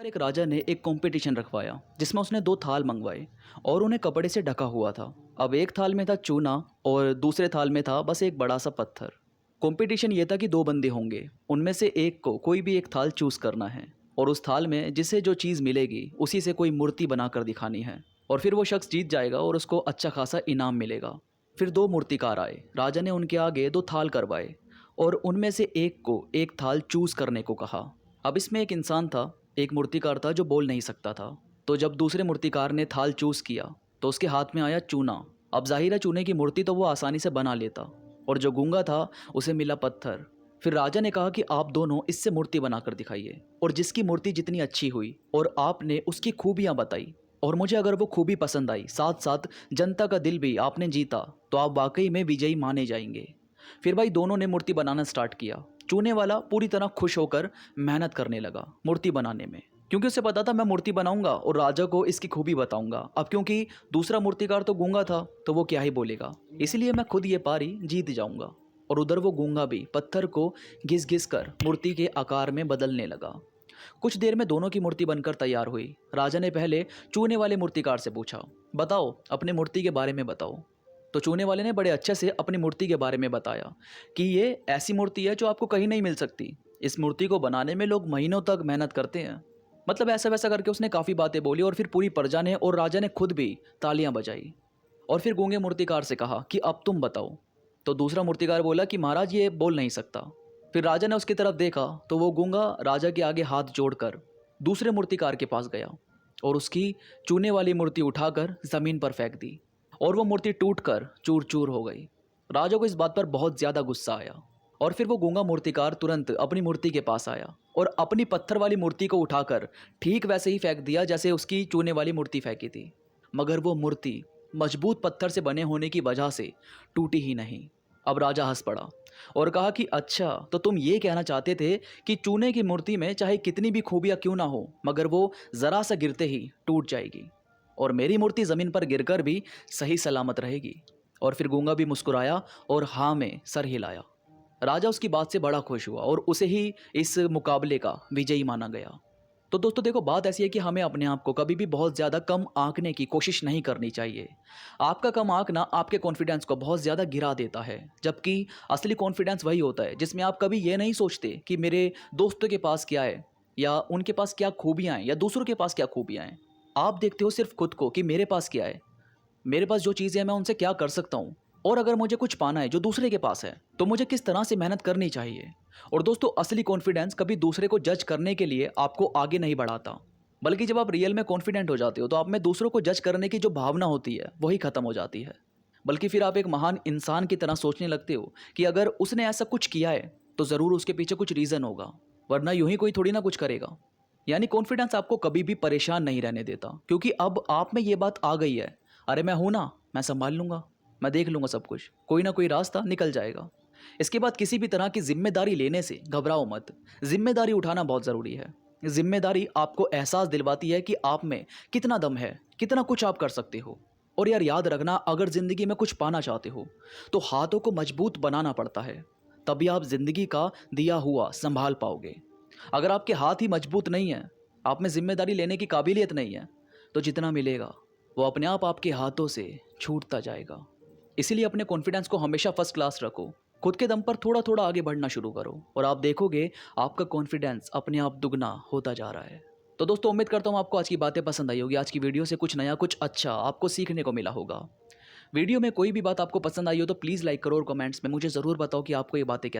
एक राजा ने एक कंपटीशन रखवाया जिसमें उसने दो थाल मंगवाए और उन्हें कपड़े से ढका हुआ था। अब एक थाल में था चूना और दूसरे थाल में था बस एक बड़ा सा पत्थर। कंपटीशन ये था कि दो बंदे होंगे, उनमें से एक को कोई भी एक थाल चूज करना है और उस थाल में जिसे जो चीज़ मिलेगी उसी से कोई मूर्ति बनाकर दिखानी है और फिर वो शख्स जीत जाएगा और उसको अच्छा खासा इनाम मिलेगा। फिर दो मूर्तिकार आए, राजा ने उनके आगे दो थाल करवाए और उनमें से एक को एक थाल चूज करने को कहा। अब इसमें एक इंसान था, एक मूर्तिकार था जो बोल नहीं सकता था। तो जब दूसरे मूर्तिकार ने थाल चूज किया तो उसके हाथ में आया चूना। अब जाहिर है चूने की मूर्ति तो वो आसानी से बना लेता और जो गूंगा था उसे मिला पत्थर। फिर राजा ने कहा कि आप दोनों इससे मूर्ति बनाकर दिखाइए और जिसकी मूर्ति जितनी अच्छी हुई और आपने उसकी खूबियां बताई और मुझे अगर वो खूबी पसंद आई, साथ साथ जनता का दिल भी आपने जीता, तो आप वाकई में विजयी माने जाएंगे। फिर भाई दोनों ने मूर्ति बनाना स्टार्ट किया। चूने वाला पूरी तरह खुश होकर मेहनत करने लगा मूर्ति बनाने में, क्योंकि उसे पता था मैं मूर्ति बनाऊंगा और राजा को इसकी खूबी बताऊंगा। अब क्योंकि दूसरा मूर्तिकार तो गूंगा था तो वो क्या ही बोलेगा, इसलिए मैं खुद ये पारी जीत जाऊंगा। और उधर वो गूंगा भी पत्थर को घिस घिस कर मूर्ति के आकार में बदलने लगा। कुछ देर में दोनों की मूर्ति बनकर तैयार हुई। राजा ने पहले चूने वाले मूर्तिकार से पूछा, बताओ अपने मूर्ति के बारे में बताओ। तो चूने वाले ने बड़े अच्छे से अपनी मूर्ति के बारे में बताया कि ये ऐसी मूर्ति है जो आपको कहीं नहीं मिल सकती। इस मूर्ति को बनाने में लोग महीनों तक मेहनत करते हैं। मतलब ऐसा वैसा करके उसने काफ़ी बातें बोली और फिर पूरी प्रजा ने और राजा ने खुद भी तालियां बजाई। और फिर गूंगे मूर्तिकार से कहा कि अब तुम बताओ। तो दूसरा मूर्तिकार बोला कि महाराज ये बोल नहीं सकता। फिर राजा ने उसकी तरफ देखा तो वो गूंगा राजा के आगे हाथ जोड़कर दूसरे मूर्तिकार के पास गया और उसकी चूने वाली मूर्ति उठाकर ज़मीन पर फेंक दी और वो मूर्ति टूटकर चूर चूर हो गई। राजा को इस बात पर बहुत ज़्यादा गुस्सा आया और फिर वो गूंगा मूर्तिकार तुरंत अपनी मूर्ति के पास आया और अपनी पत्थर वाली मूर्ति को उठाकर ठीक वैसे ही फेंक दिया जैसे उसकी चूने वाली मूर्ति फेंकी थी। मगर वो मूर्ति मजबूत पत्थर से बने होने की वजह से टूटी ही नहीं। अब राजा हंस पड़ा और कहा कि अच्छा, तो तुम ये कहना चाहते थे कि चूने की मूर्ति में चाहे कितनी भी खूबियाँ क्यों ना हो, मगर वो ज़रा सा गिरते ही टूट जाएगी और मेरी मूर्ति ज़मीन पर गिरकर भी सही सलामत रहेगी। और फिर गूंगा भी मुस्कुराया और हाँ में सर हिलाया। राजा उसकी बात से बड़ा खुश हुआ और उसे ही इस मुकाबले का विजयी माना गया। तो दोस्तों देखो, बात ऐसी है कि हमें अपने आप को कभी भी बहुत ज़्यादा कम आंकने की कोशिश नहीं करनी चाहिए। आपका कम आंकना आपके कॉन्फिडेंस को बहुत ज़्यादा गिरा देता है, जबकि असली कॉन्फिडेंस वही होता है जिसमें आप कभी ये नहीं सोचते कि मेरे दोस्तों के पास क्या है या उनके पास क्या खूबियाँ हैं या दूसरों के पास क्या खूबियाँ हैं। आप देखते हो सिर्फ खुद को कि मेरे पास क्या है, मेरे पास जो चीज़ें हैं मैं उनसे क्या कर सकता हूँ, और अगर मुझे कुछ पाना है जो दूसरे के पास है तो मुझे किस तरह से मेहनत करनी चाहिए। और दोस्तों असली कॉन्फिडेंस कभी दूसरे को जज करने के लिए आपको आगे नहीं बढ़ाता, बल्कि जब आप रियल में कॉन्फिडेंट हो जाते हो तो आप में दूसरों को जज करने की जो भावना होती है वही खत्म हो जाती है। बल्कि फिर आप एक महान इंसान की तरह सोचने लगते हो कि अगर उसने ऐसा कुछ किया है तो ज़रूर उसके पीछे कुछ रीज़न होगा, वरना यूं ही कोई थोड़ी ना कुछ करेगा। यानी कॉन्फिडेंस आपको कभी भी परेशान नहीं रहने देता, क्योंकि अब आप में ये बात आ गई है, अरे मैं हूं ना, मैं संभाल लूंगा, मैं देख लूंगा सब कुछ, कोई ना कोई रास्ता निकल जाएगा। इसके बाद किसी भी तरह की जिम्मेदारी लेने से घबराओ मत। जिम्मेदारी उठाना बहुत ज़रूरी है। जिम्मेदारी आपको एहसास दिलवाती है कि आप में कितना दम है, कितना कुछ आप कर सकते हो। और यार याद रखना, अगर ज़िंदगी में कुछ पाना चाहते हो तो हाथों को मजबूत बनाना पड़ता है, तभी आप ज़िंदगी का दिया हुआ संभाल पाओगे। अगर आपके हाथ ही मजबूत नहीं है, आप में जिम्मेदारी लेने की काबिलियत नहीं है, तो जितना मिलेगा वो अपने आप आपके हाथों से छूटता जाएगा। इसीलिए अपने कॉन्फिडेंस को हमेशा फर्स्ट क्लास रखो, खुद के दम पर थोड़ा थोड़ा आगे बढ़ना शुरू करो और आप देखोगे आपका कॉन्फिडेंस अपने आप दुगना होता जा रहा है। तो दोस्तों उम्मीद करता हूँ आपको आज की बातें पसंद आई होगी। आज की वीडियो से कुछ नया, कुछ अच्छा आपको सीखने को मिला होगा। वीडियो में कोई भी बात आपको पसंद आई हो तो प्लीज़ लाइक करो और कमेंट्स में मुझे ज़रूर बताओ कि आपको ये बातें